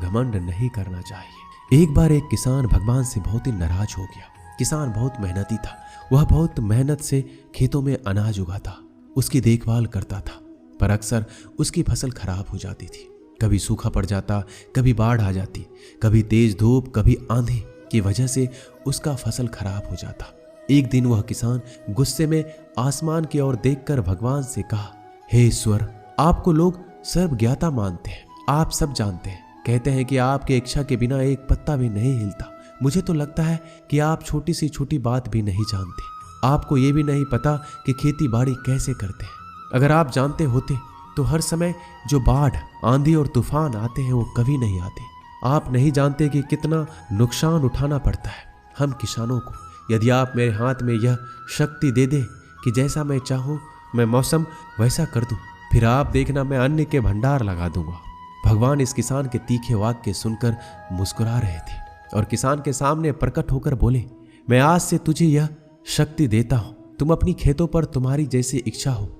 घमंड नहीं करना चाहिए। एक बार एक किसान भगवान से बहुत ही नाराज हो गया। किसान बहुत मेहनती था। वह बहुत मेहनत से खेतों में अनाज उगाता, उसकी देखभाल करता था, पर अक्सर उसकी फसल खराब हो जाती थी। कभी सूखा पड़ जाता, कभी बाढ़ आ जाती, कभी तेज धूप, कभी आंधी की वजह से उसका फसल खराब हो जाता। एक दिन वह किसान गुस्से में आसमान की ओर देखकर भगवान से कहा, हे ईश्वर, आपको लोग सर्वज्ञाता मानते हैं, आप सब जानते हैं, कहते हैं कि आपकी इच्छा के बिना एक पत्ता भी नहीं हिलता। मुझे तो लगता है कि आप छोटी सी छोटी बात भी नहीं जानते। आपको ये भी नहीं पता कि खेती बाड़ी कैसे करते हैं। अगर आप जानते होते तो हर समय जो बाढ़, आंधी और तूफान आते हैं वो कभी नहीं आते। आप नहीं जानते कि कितना नुकसान उठाना पड़ता है हम किसानों को। यदि आप मेरे हाथ में यह शक्ति दे दे कि जैसा मैं चाहूँ मैं मौसम वैसा कर दूं, फिर आप देखना मैं अन्न के भंडार लगा दूंगा। भगवान इस किसान के तीखे वाक्य सुनकर मुस्कुरा रहे थे और किसान के सामने प्रकट होकर बोले, मैं आज से तुझे यह शक्ति देता हूं, तुम अपनी खेतों पर तुम्हारी जैसी इच्छा हो।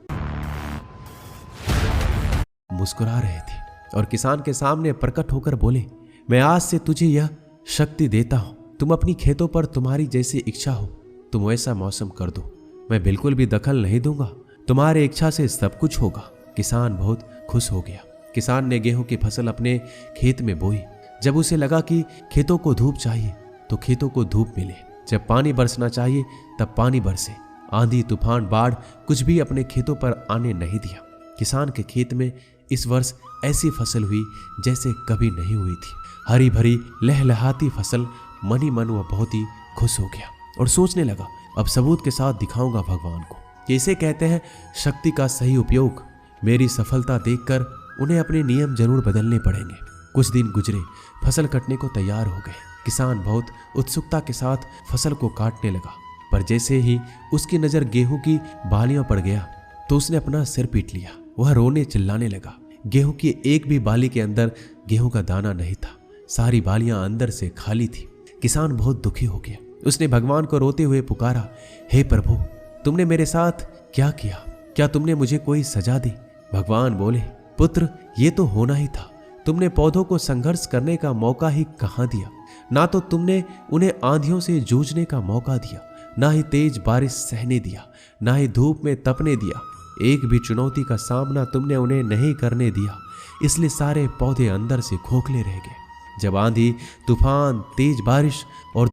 मुस्कुरा रहे थे और किसान के सामने प्रकट होकर बोले, मैं आज से तुझे यह शक्ति देता हूं, तुम अपनी खेतों पर तुम्हारी जैसी इच्छा हो, तुम वैसा मौसम कर दो, मैं बिल्कुल भी दखल नहीं दूंगा, तुम्हारे इच्छा से सब कुछ होगा। किसान बहुत खुश हो गया। किसान ने गेहूं की फसल अपने खेत में बोई। जब उसे लगा कि खेतों को धूप चाहिए तो खेतों को धूप मिले, जब पानी बरसना चाहिए तब पानी बरसे। आंधी, तूफान, बाढ़ कुछ भी अपने खेतों पर आने नहीं दिया। किसान के खेत में इस वर्ष ऐसी फसल हुई जैसे कभी नहीं हुई थी। हरी भरी लहलहाती फसल। मन ही मन वह बहुत ही खुश हो गया और सोचने लगा, अब सबूत के साथ दिखाऊंगा भगवान को कि इसे कहते हैं शक्ति का सही उपयोग। मेरी सफलता देखकर उन्हें अपने नियम जरूर बदलने पड़ेंगे। कुछ दिन गुजरे, फसल कटने को तैयार हो गए। किसान बहुत उत्सुकता के साथ फसल को काटने लगा, पर जैसे ही उसकी नजर गेहूं की बालियों पर गया तो उसने अपना सिर पीट लिया। वह रोने चिल्लाने लगा। गेहूं की एक भी बाली के अंदर गेहूं का दाना नहीं था, सारी बालियां अंदर से खाली थी। किसान बहुत दुखी हो गया। उसने भगवान को रोते हुए पुकारा, हे प्रभु, तुमने मेरे साथ क्या किया? क्या तुमने मुझे कोई सजा दी? भगवान बोले, पुत्र, ये तो होना ही था। तुमने पौधों को संघर्ष करने का मौका ही कहां दिया। ना तो तुमने उन्हें आंधियों से जूझने का मौका दिया, ना ही तेज बारिश सहने दिया, ना ही धूप में तपने दिया। एक भी चुनौती का सामना तुमने उन्हें नहीं करने दिया, इसलिए सारे पौधे अंदर से खोखले रह गए। जब आंधी, तूफान, तेज बारिश और